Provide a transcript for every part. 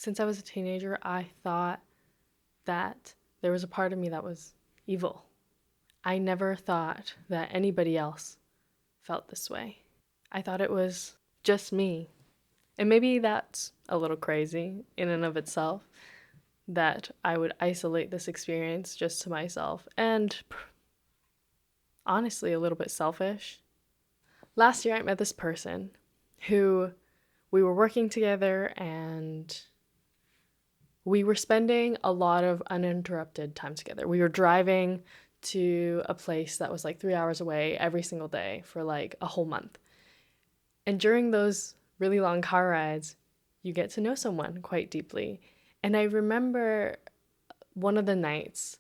Since I was a teenager, I thought that there was a part of me that was evil. I never thought that anybody else felt this way. I thought it was just me. And maybe that's a little crazy in and of itself, that I would isolate this experience just to myself, and honestly, a little bit selfish. Last year, I met this person who we were working together and we were spending a lot of uninterrupted time together. We were driving to a place that was like 3 hours away every single day for like a whole month. And during those really long car rides, you get to know someone quite deeply. And I remember one of the nights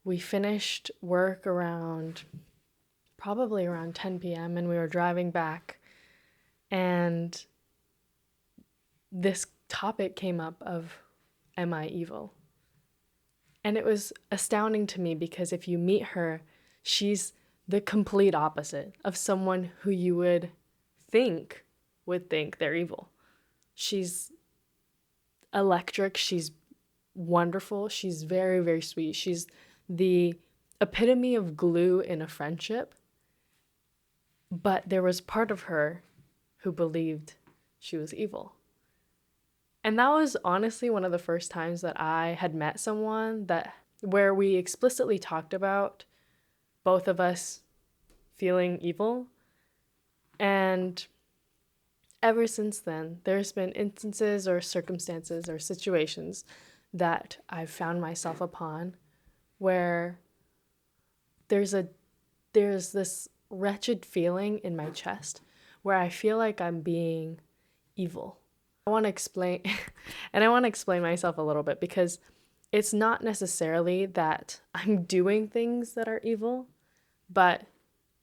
we finished work around probably around 10 p.m. and we were driving back, and this topic came up of, am I evil? And it was astounding to me because if you meet her, she's the complete opposite of someone who you would think they're evil. She's electric, she's wonderful, she's very, very sweet. She's the epitome of glue in a friendship. But there was part of her who believed she was evil. And that was honestly one of the first times that I had met someone that where we explicitly talked about both of us feeling evil. And ever since then, there's been instances or circumstances or situations that I've found myself upon where there's this wretched feeling in my chest where I feel like I'm being evil. I want to explain and I want to explain myself a little bit, because it's not necessarily that I'm doing things that are evil, but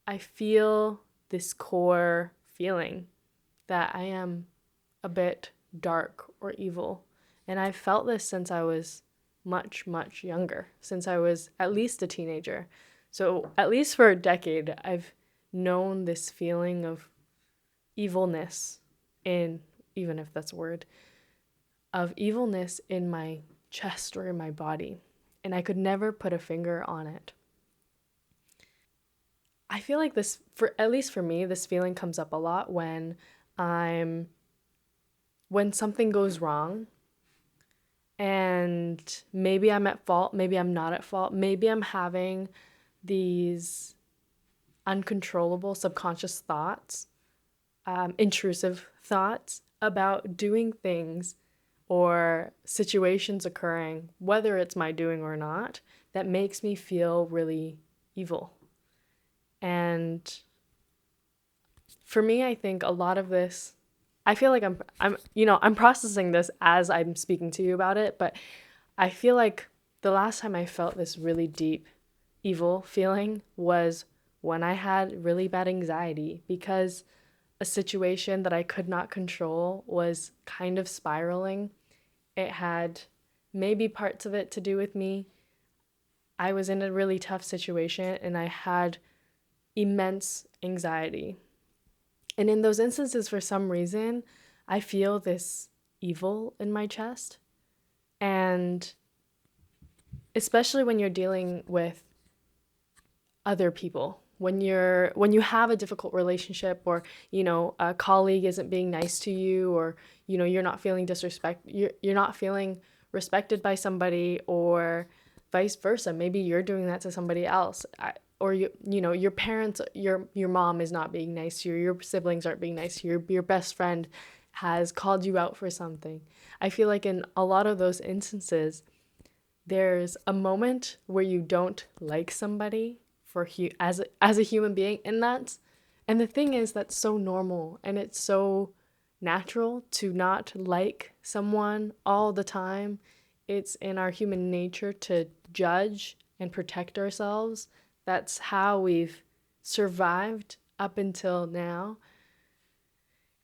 I feel this core feeling that I am a bit dark or evil. And I've felt this since I was much, much younger, since I was at least a teenager. So at least for a decade, I've known this feeling of evilness in, even if that's a word, of evilness in my chest or in my body. And I could never put a finger on it. I feel like this, for at least for me, this feeling comes up a lot when something goes wrong, and maybe I'm at fault, maybe I'm not at fault, maybe I'm having these uncontrollable subconscious thoughts, intrusive thoughts about doing things or situations occurring, whether it's my doing or not, that makes me feel really evil. And for me, I think a lot of this, I feel like I'm processing this as I'm speaking to you about it, but I feel like the last time I felt this really deep evil feeling was when I had really bad anxiety, because a situation that I could not control was kind of spiraling. It had maybe parts of it to do with me. I was in a really tough situation and I had immense anxiety. And in those instances, for some reason, I feel this evil in my chest. And especially when you're dealing with other people, when you have a difficult relationship, or a colleague isn't being nice to you, or you're not feeling you're not feeling respected by somebody, or vice versa, maybe you're doing that to somebody else, or your parents, your mom is not being nice to you, your siblings aren't being nice to you, your best friend has called you out for something. I feel like in a lot of those instances, there's a moment where you don't like somebody as a human being, and the thing is, that's so normal and it's so natural to not like someone all the time. It's in our human nature to judge and protect ourselves. That's how we've survived up until now.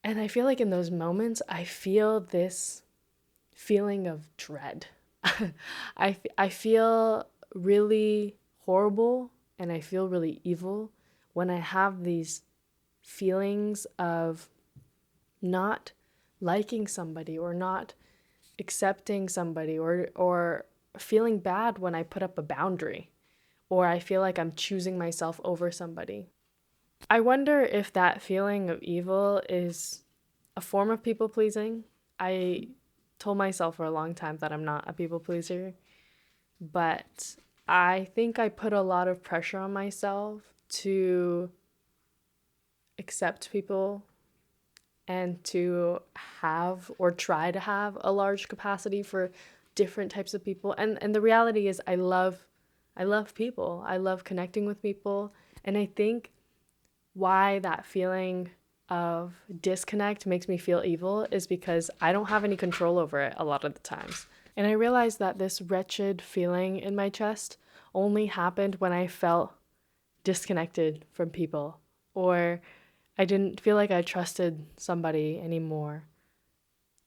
And I feel like in those moments, I feel this feeling of dread. I feel really horrible and I feel really evil when I have these feelings of not liking somebody or not accepting somebody or feeling bad when I put up a boundary or I feel like I'm choosing myself over somebody. I wonder if that feeling of evil is a form of people pleasing. I told myself for a long time that I'm not a people pleaser, but I think I put a lot of pressure on myself to accept people and to have or try to have a large capacity for different types of people. And the reality is I love people. I love connecting with people. And I think why that feeling of disconnect makes me feel evil is because I don't have any control over it a lot of the times. And I realized that this wretched feeling in my chest only happened when I felt disconnected from people or I didn't feel like I trusted somebody anymore.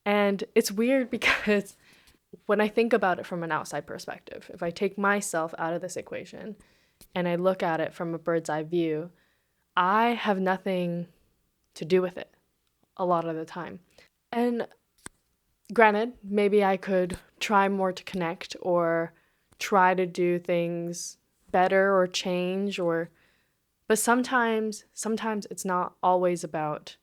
And it's weird because when I think about it from an outside perspective, if I take myself out of this equation and I look at it from a bird's eye view, I have nothing to do with it a lot of the time. And granted, maybe I could try more to connect or try to do things better or change or but sometimes it's not always about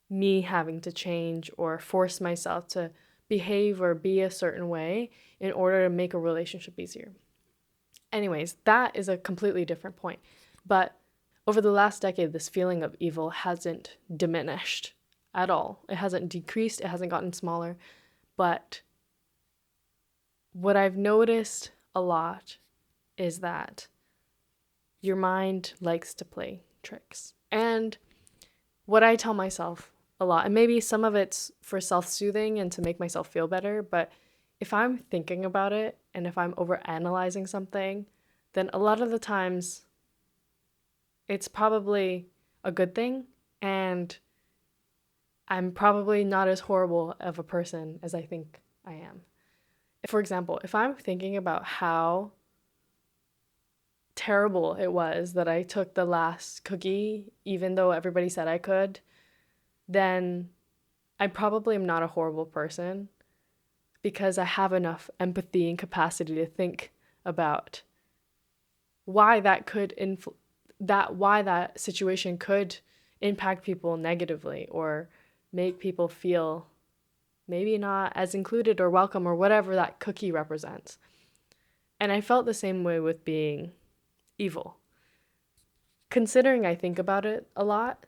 me having to change or force myself to behave or be a certain way in order to make a relationship easier. Anyways, that is a completely different point. But over the last decade, this feeling of evil hasn't diminished at all. It hasn't decreased, it hasn't gotten smaller. But what I've noticed a lot is that your mind likes to play tricks. And what I tell myself a lot, and maybe some of it's for self-soothing and to make myself feel better, but if I'm thinking about it and if I'm overanalyzing something, then a lot of the times it's probably a good thing and I'm probably not as horrible of a person as I think I am. For example, if I'm thinking about how terrible it was that I took the last cookie, even though everybody said I could, then I probably am not a horrible person because I have enough empathy and capacity to think about why that could why that situation could impact people negatively or make people feel maybe not as included or welcome or whatever that cookie represents. And I felt the same way with being evil. Considering I think about it a lot,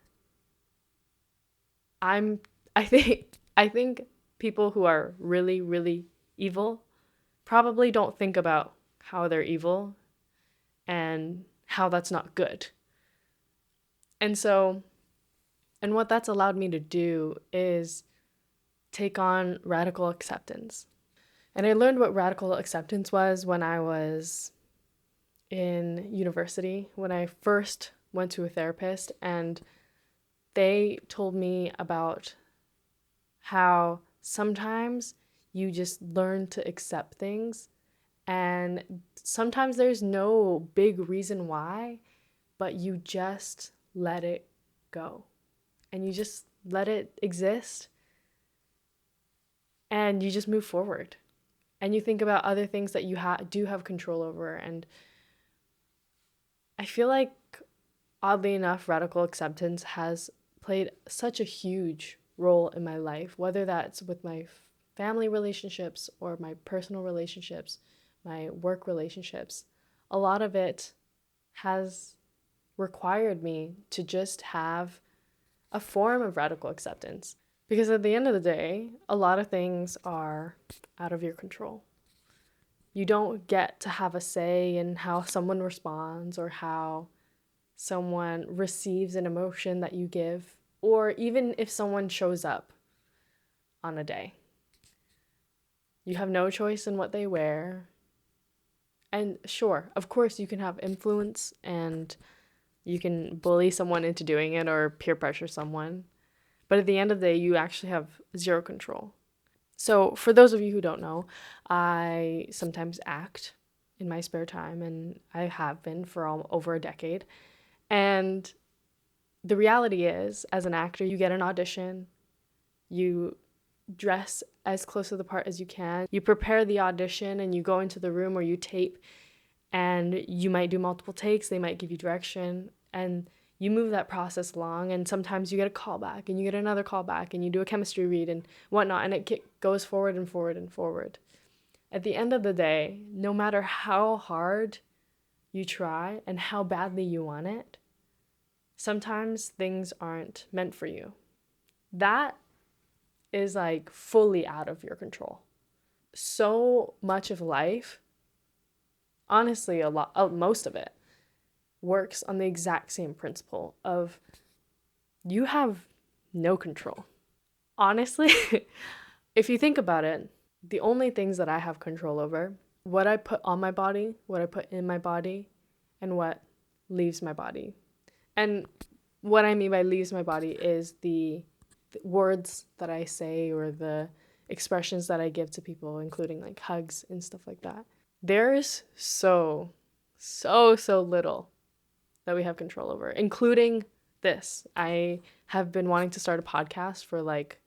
I'm I think people who are really really evil probably don't think about how they're evil and how that's not good. And so and what that's allowed me to do is take on radical acceptance. And I learned what radical acceptance was when I was in university, when I first went to a therapist, and they told me about how sometimes you just learn to accept things, and sometimes there's no big reason why, but you just let it go. And you just let it exist, and you just move forward. And you think about other things that you do have control over. And I feel like, oddly enough, radical acceptance has played such a huge role in my life, whether that's with my family relationships or my personal relationships, my work relationships. A lot of it has required me to just have a form of radical acceptance. Because at the end of the day, a lot of things are out of your control. You don't get to have a say in how someone responds or how someone receives an emotion that you give, or even if someone shows up on a day. You have no choice in what they wear. And sure, of course, you can have influence and you can bully someone into doing it or peer pressure someone. But at the end of the day, you actually have zero control. So, for those of you who don't know, I sometimes act in my spare time, and I have been for over a decade. And the reality is, as an actor, you get an audition, you dress as close to the part as you can. You prepare the audition and you go into the room or you tape, and you might do multiple takes. They might give you direction, and you move that process along. And sometimes you get a callback and you get another callback and you do a chemistry read and whatnot, and it goes forward and forward and forward. At the end of the day, no matter how hard you try and how badly you want it, sometimes things aren't meant for you. That is like fully out of your control. So much of life, honestly, most of it works on the exact same principle of you have no control. Honestly, if you think about it, the only things that I have control over, what I put on my body, what I put in my body, and what leaves my body. And what I mean by leaves my body is the words that I say or the expressions that I give to people, including like hugs and stuff like that. There's so little that we have control over, including this. I have been wanting to start a podcast for like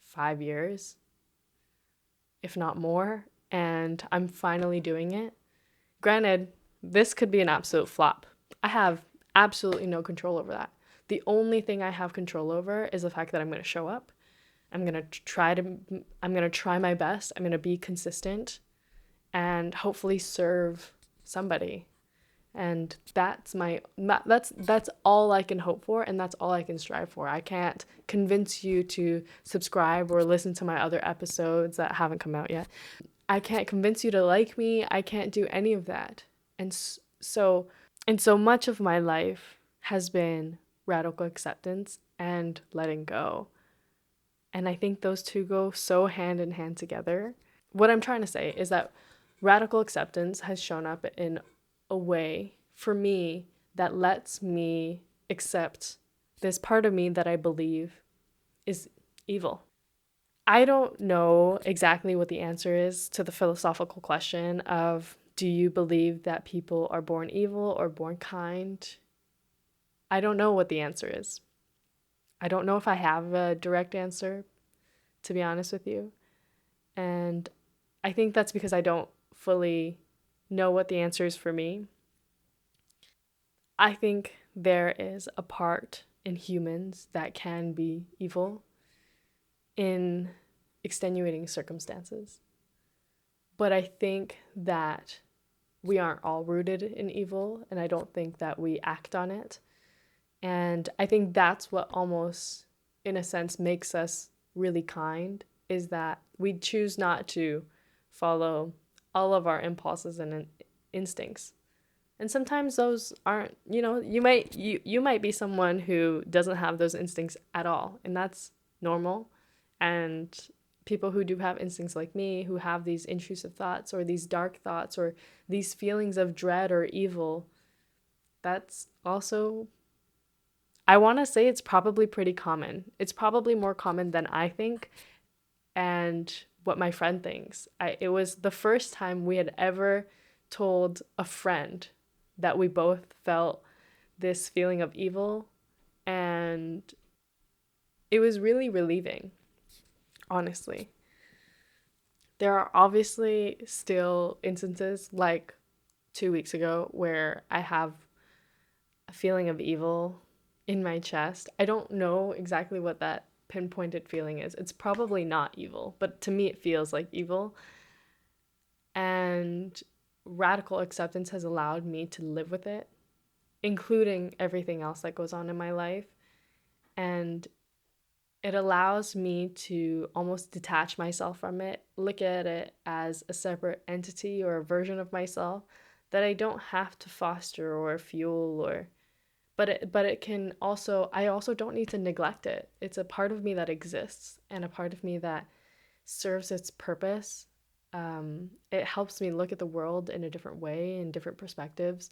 5 years, if not more, and I'm finally doing it. Granted, this could be an absolute flop. I have absolutely no control over that. The only thing I have control over is the fact that I'm going to show up. I'm going to try my best. I'm going to be consistent and hopefully serve somebody. And that's all I can hope for, and that's all I can strive for. I can't convince you to subscribe or listen to my other episodes that haven't come out yet. I can't convince you to like me. I can't do any of that. And so much of my life has been radical acceptance and letting go. And I think those two go so hand in hand together. What I'm trying to say is that radical acceptance has shown up in a way for me that lets me accept this part of me that I believe is evil. I don't know exactly what the answer is to the philosophical question of, do you believe that people are born evil or born kind? I don't know what the answer is. I don't know if I have a direct answer, to be honest with you. And I think that's because I don't fully know what the answer is for me. I think there is a part in humans that can be evil in extenuating circumstances. But I think that we aren't all rooted in evil, and I don't think that we act on it. And I think that's what almost, in a sense, makes us really kind, is that we choose not to follow all of our impulses and instincts. And sometimes those aren't, you might be someone who doesn't have those instincts at all, and that's normal. And people who do have instincts like me, who have these intrusive thoughts or these dark thoughts or these feelings of dread or evil, that's also, I want to say it's probably pretty common. It's probably more common than I think and what my friend thinks. It was the first time we had ever told a friend that we both felt this feeling of evil, and it was really relieving, honestly. There are obviously still instances like 2 weeks ago where I have a feeling of evil in my chest. I don't know exactly what that pinpointed feeling is. It's probably not evil, but to me it feels like evil. And radical acceptance has allowed me to live with it, including everything else that goes on in my life. And it allows me to almost detach myself from it, look at it as a separate entity or a version of myself that I don't have to foster or fuel, but it can also, I also don't need to neglect it. It's a part of me that exists and a part of me that serves its purpose. It helps me look at the world in a different way, in different perspectives,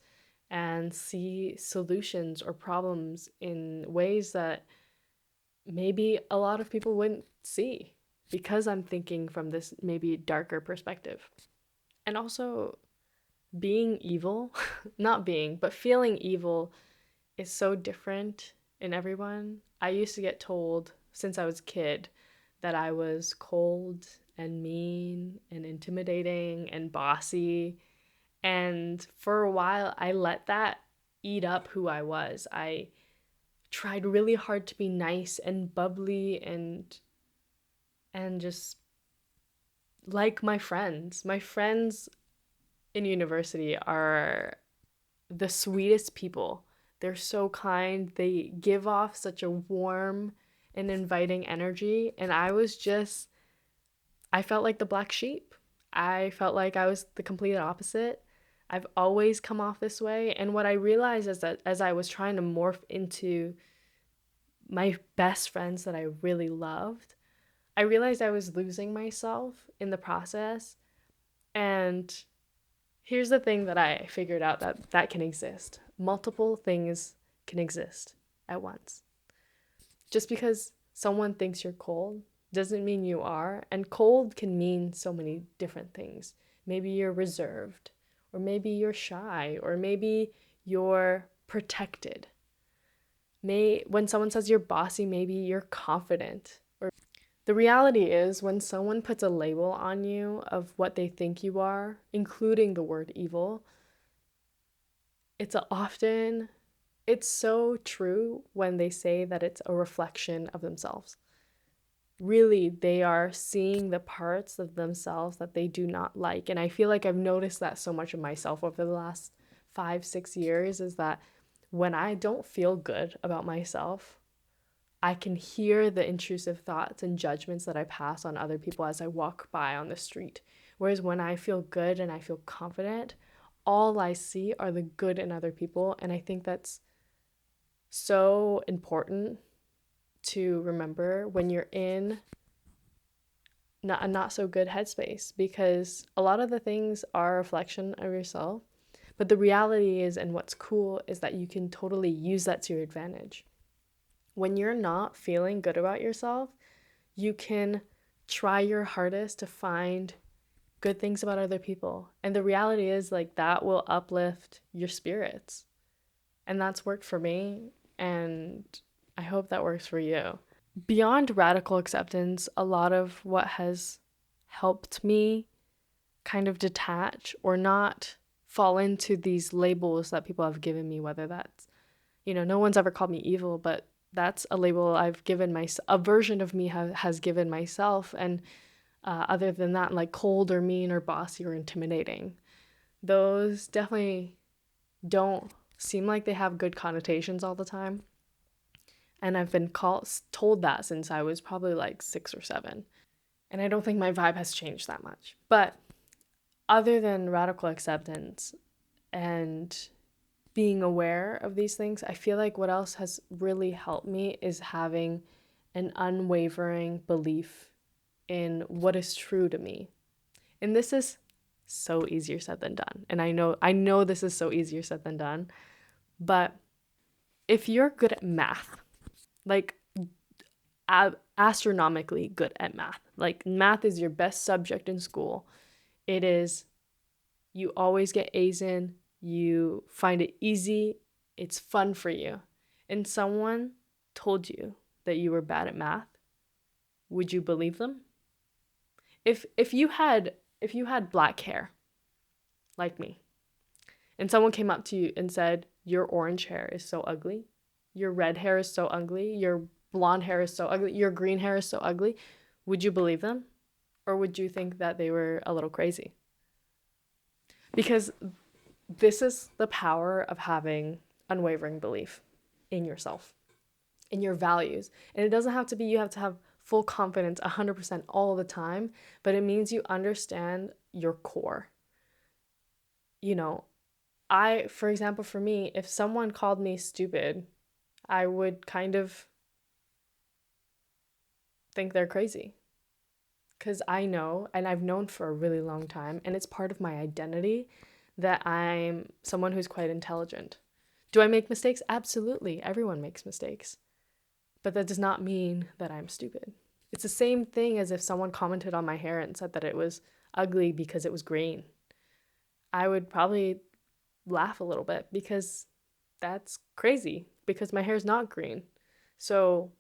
and see solutions or problems in ways that maybe a lot of people wouldn't see, because I'm thinking from this maybe darker perspective. And also, being evil, not being, but feeling evil is so different in everyone. I used to get told since I was a kid that I was cold and mean and intimidating and bossy. And for a while, I let that eat up who I was. I tried really hard to be nice and bubbly and just like my friends. My friends in university are the sweetest people. They're so kind. They give off such a warm and inviting energy. And I felt like the black sheep. I felt like I was the complete opposite. I've always come off this way. And what I realized is that as I was trying to morph into my best friends that I really loved, I realized I was losing myself in the process. And here's the thing that I figured out that can exist. Multiple things can exist at once. Just because someone thinks you're cold doesn't mean you are. And cold can mean so many different things. Maybe you're reserved, or maybe you're shy, or maybe you're protected. When someone says you're bossy, maybe you're confident. Or the reality is, when someone puts a label on you of what they think you are, including the word evil, it's so true when they say that it's a reflection of themselves. Really, they are seeing the parts of themselves that they do not like. And I feel like I've noticed that so much of myself over the last 5, 6 years, is that when I don't feel good about myself, I can hear the intrusive thoughts and judgments that I pass on other people as I walk by on the street. Whereas when I feel good and I feel confident, all I see are the good in other people. And I think that's so important to remember when you're in a not so good headspace, because a lot of the things are a reflection of yourself. But the reality is, and what's cool, is that you can totally use that to your advantage. When you're not feeling good about yourself, you can try your hardest to find good things about other people. And the reality is, like, that will uplift your spirits. And that's worked for me, and I hope that works for you. Beyond radical acceptance, a lot of what has helped me kind of detach or not fall into these labels that people have given me, whether that's, no one's ever called me evil, but that's a label I've given myself, a version of me has given myself. And other than that, like cold or mean or bossy or intimidating, those definitely don't seem like they have good connotations all the time. And I've been told that since I was probably like 6 or 7. And I don't think my vibe has changed that much. But other than radical acceptance and being aware of these things, I feel like what else has really helped me is having an unwavering belief in what is true to me. And this is so easier said than done. And I know this is so easier said than done. But if you're good at math, like astronomically good at math, like math is your best subject in school. It is, you always get A's in, you find it easy, it's fun for you, and someone told you that you were bad at math, would you believe them? If you had black hair like me, and someone came up to you and said, your orange hair is so ugly, your red hair is so ugly, your blonde hair is so ugly, your green hair is so ugly, would you believe them? Or would you think that they were a little crazy? Because this is the power of having unwavering belief in yourself, in your values. And it doesn't have to be you have to have full confidence 100% all the time, but it means you understand your core. For example, for me, if someone called me stupid, I would kind of think they're crazy. Because I know, and I've known for a really long time, and it's part of my identity, that I'm someone who's quite intelligent. Do I make mistakes? Absolutely. Everyone makes mistakes. But that does not mean that I'm stupid. It's the same thing as if someone commented on my hair and said that it was ugly because it was green. I would probably laugh a little bit because that's crazy, because my hair is not green. So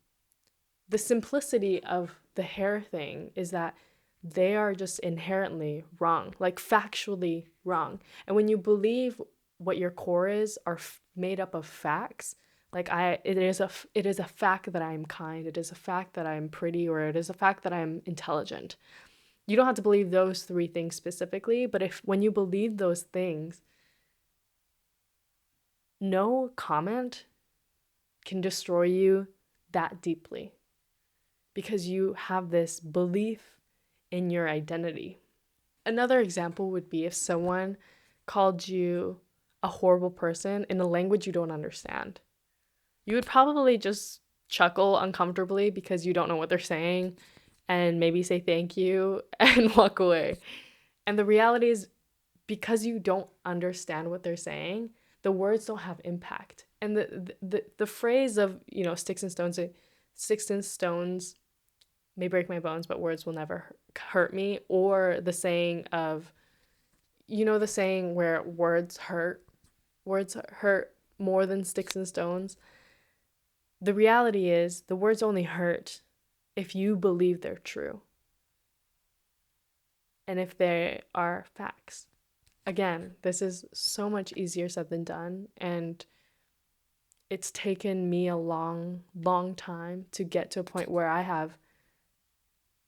the simplicity of the hair thing is that they are just inherently wrong, like factually wrong. And when you believe what your core is are made up of facts, like it is a fact that I'm kind, it is a fact that I'm pretty, or it is a fact that I'm intelligent. You don't have to believe those three things specifically, but if when you believe those things, no comment can destroy you that deeply because you have this belief in your identity. Another example would be if someone called you a horrible person in a language you don't understand. You would probably just chuckle uncomfortably because you don't know what they're saying and maybe say thank you and walk away. And the reality is, because you don't understand what they're saying, the words don't have impact. And the phrase of, sticks and stones may break my bones, but words will never hurt me, or the saying of, the saying where words hurt more than sticks and stones. The reality is the words only hurt if you believe they're true and if they are facts. Again, this is so much easier said than done, and it's taken me a long, long time to get to a point where I have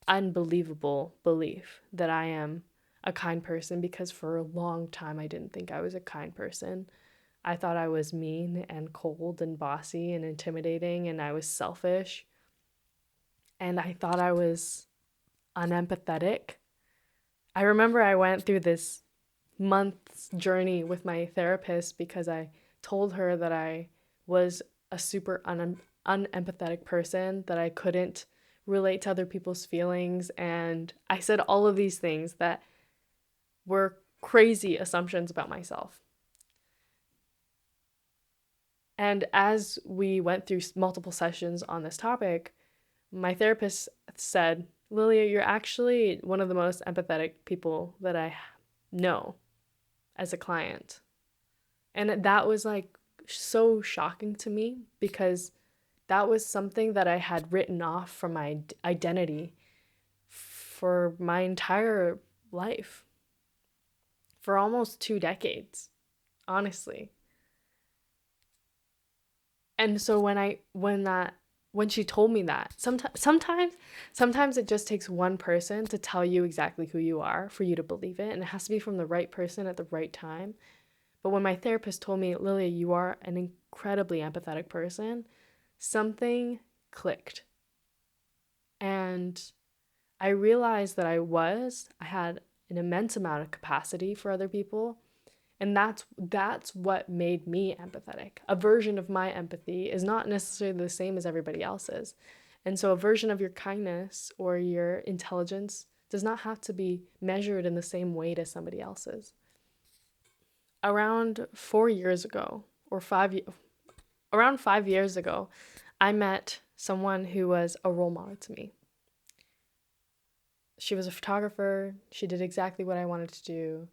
unbelievable belief that I am a kind person, because for a long time I didn't think I was a kind person. I thought I was mean and cold and bossy and intimidating, and I was selfish. And I thought I was unempathetic. I remember I went through this month's journey with my therapist because I told her that I was a super unempathetic person, that I couldn't relate to other people's feelings. And I said all of these things that were crazy assumptions about myself. And as we went through multiple sessions on this topic, my therapist said, Lilia, you're actually one of the most empathetic people that I know as a client. And that was like so shocking to me, because that was something that I had written off from my identity for my entire life, for almost 2 decades, honestly. And so when she told me that, sometimes it just takes one person to tell you exactly who you are for you to believe it, and it has to be from the right person at the right time. But when my therapist told me, Lilia, you are an incredibly empathetic person, something clicked. And I realized that I had an immense amount of capacity for other people. And that's what made me empathetic. A version of my empathy is not necessarily the same as everybody else's. And so a version of your kindness or your intelligence does not have to be measured in the same weight as somebody else's. Around 4 years ago, around 5 years ago, I met someone who was a role model to me. She was a photographer. She did exactly what I wanted to do.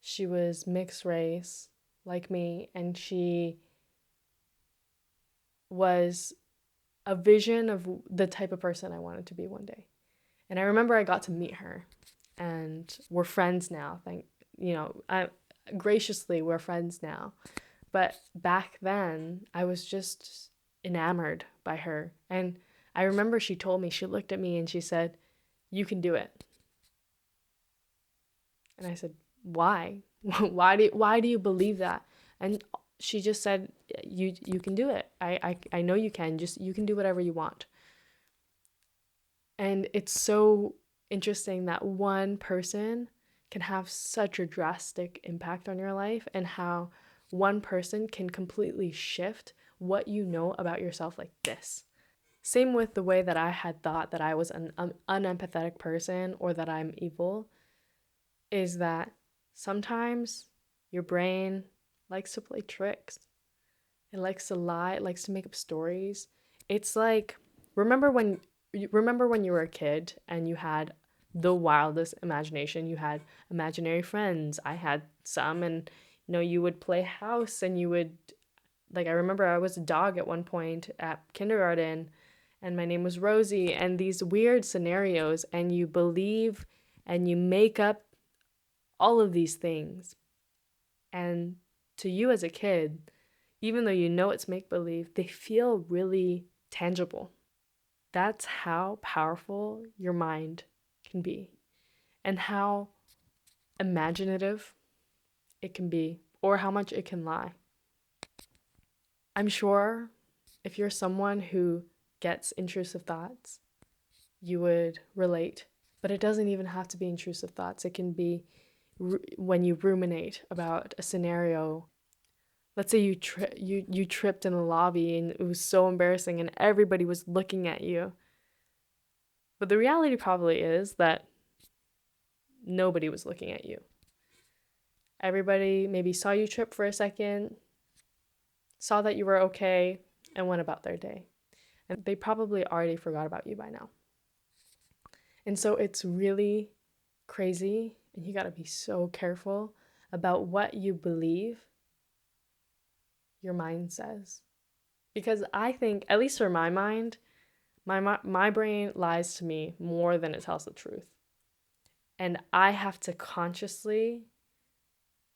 She was mixed race like me, and she was a vision of the type of person I wanted to be one day. And I remember I got to meet her, and we're friends now. Graciously, we're friends now. But back then, I was just enamored by her. And I remember she looked at me and she said, "You can do it." And I said, "Why? Why do you believe that?" And she just said, you can do it. I know you can. Just you can do whatever you want." And it's so interesting that one person can have such a drastic impact on your life, and how one person can completely shift what you know about yourself like this. Same with the way that I had thought that I was an unempathetic person, or that I'm evil, is that sometimes your brain likes to play tricks. It likes to lie. It likes to make up stories. It's like, remember when you were a kid and you had the wildest imagination. You had imaginary friends. I had some, and you would play house, and you would, like, I remember I was a dog at one point at kindergarten, and my name was Rosie, and these weird scenarios, and you believe and you make up all of these things. And to you as a kid, even though you know it's make-believe, they feel really tangible. That's how powerful your mind can be, and how imaginative it can be, or how much it can lie. I'm sure if you're someone who gets intrusive thoughts, you would relate. But it doesn't even have to be intrusive thoughts. It can be when you ruminate about a scenario. Let's say you tripped in the lobby and it was so embarrassing and everybody was looking at you. But the reality probably is that nobody was looking at you. Everybody maybe saw you trip for a second, saw that you were okay, and went about their day. And they probably already forgot about you by now. And so it's really crazy, and you gotta be so careful about what you believe your mind says. Because I think, at least for my mind, my brain lies to me more than it tells the truth. And I have to consciously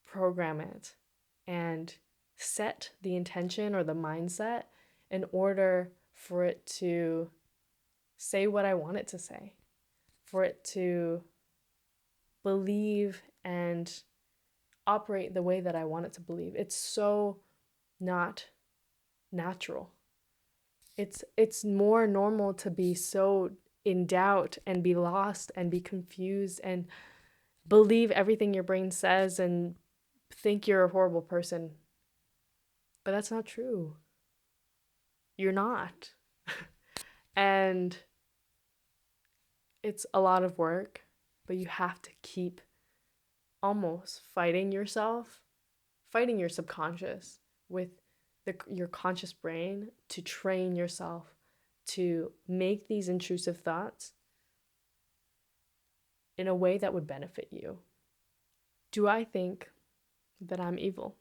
program it and set the intention or the mindset in order for it to say what I want it to say, for it to believe and operate the way that I want it to believe. It's so not natural. It's more normal to be so in doubt and be lost and be confused and believe everything your brain says and think you're a horrible person. But that's not true. You're not. And it's a lot of work, but you have to keep almost fighting yourself, fighting your subconscious with your conscious brain to train yourself to make these intrusive thoughts in a way that would benefit you. Do I think that I'm evil?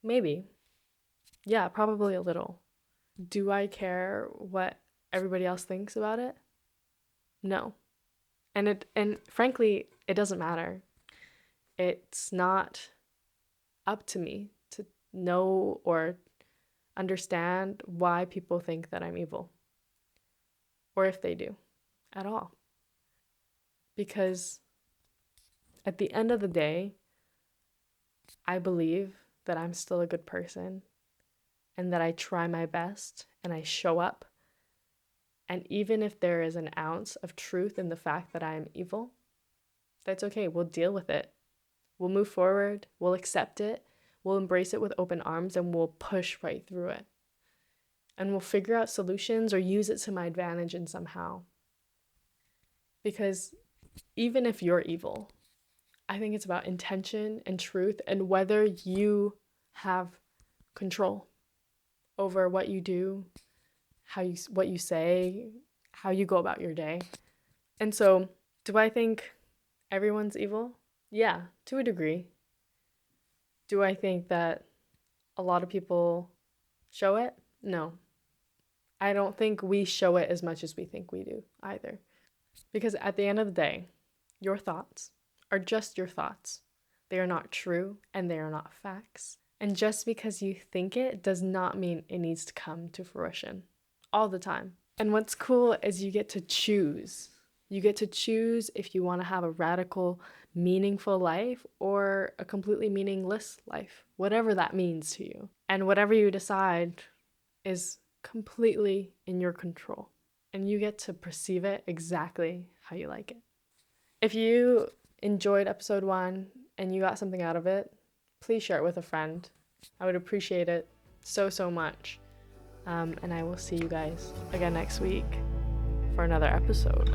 Maybe. Yeah, probably a little. Do I care what everybody else thinks about it? No. And frankly, it doesn't matter. It's not up to me to know or understand why people think that I'm evil, or if they do at all. Because at the end of the day, I believe that I'm still a good person and that I try my best and I show up. And even if there is an ounce of truth in the fact that I am evil, that's okay. We'll deal with it. We'll move forward. We'll accept it. We'll embrace it with open arms and we'll push right through it. And we'll figure out solutions or use it to my advantage in somehow. Because even if you're evil, I think it's about intention and truth and whether you have control over what you do, what you say, how you go about your day. And so, do I think everyone's evil? Yeah, to a degree. Do I think that a lot of people show it? No. I don't think we show it as much as we think we do either. Because at the end of the day, your thoughts are just your thoughts. They are not true and they are not facts. And just because you think it does not mean it needs to come to fruition all the time. And what's cool is you get to choose. You get to choose if you want to have a radical, meaningful life or a completely meaningless life, whatever that means to you. And whatever you decide is completely in your control. And you get to perceive it exactly how you like it. If you enjoyed episode 1 and you got something out of it, please share it with a friend. I would appreciate it so much. And I will see you guys again next week for another episode.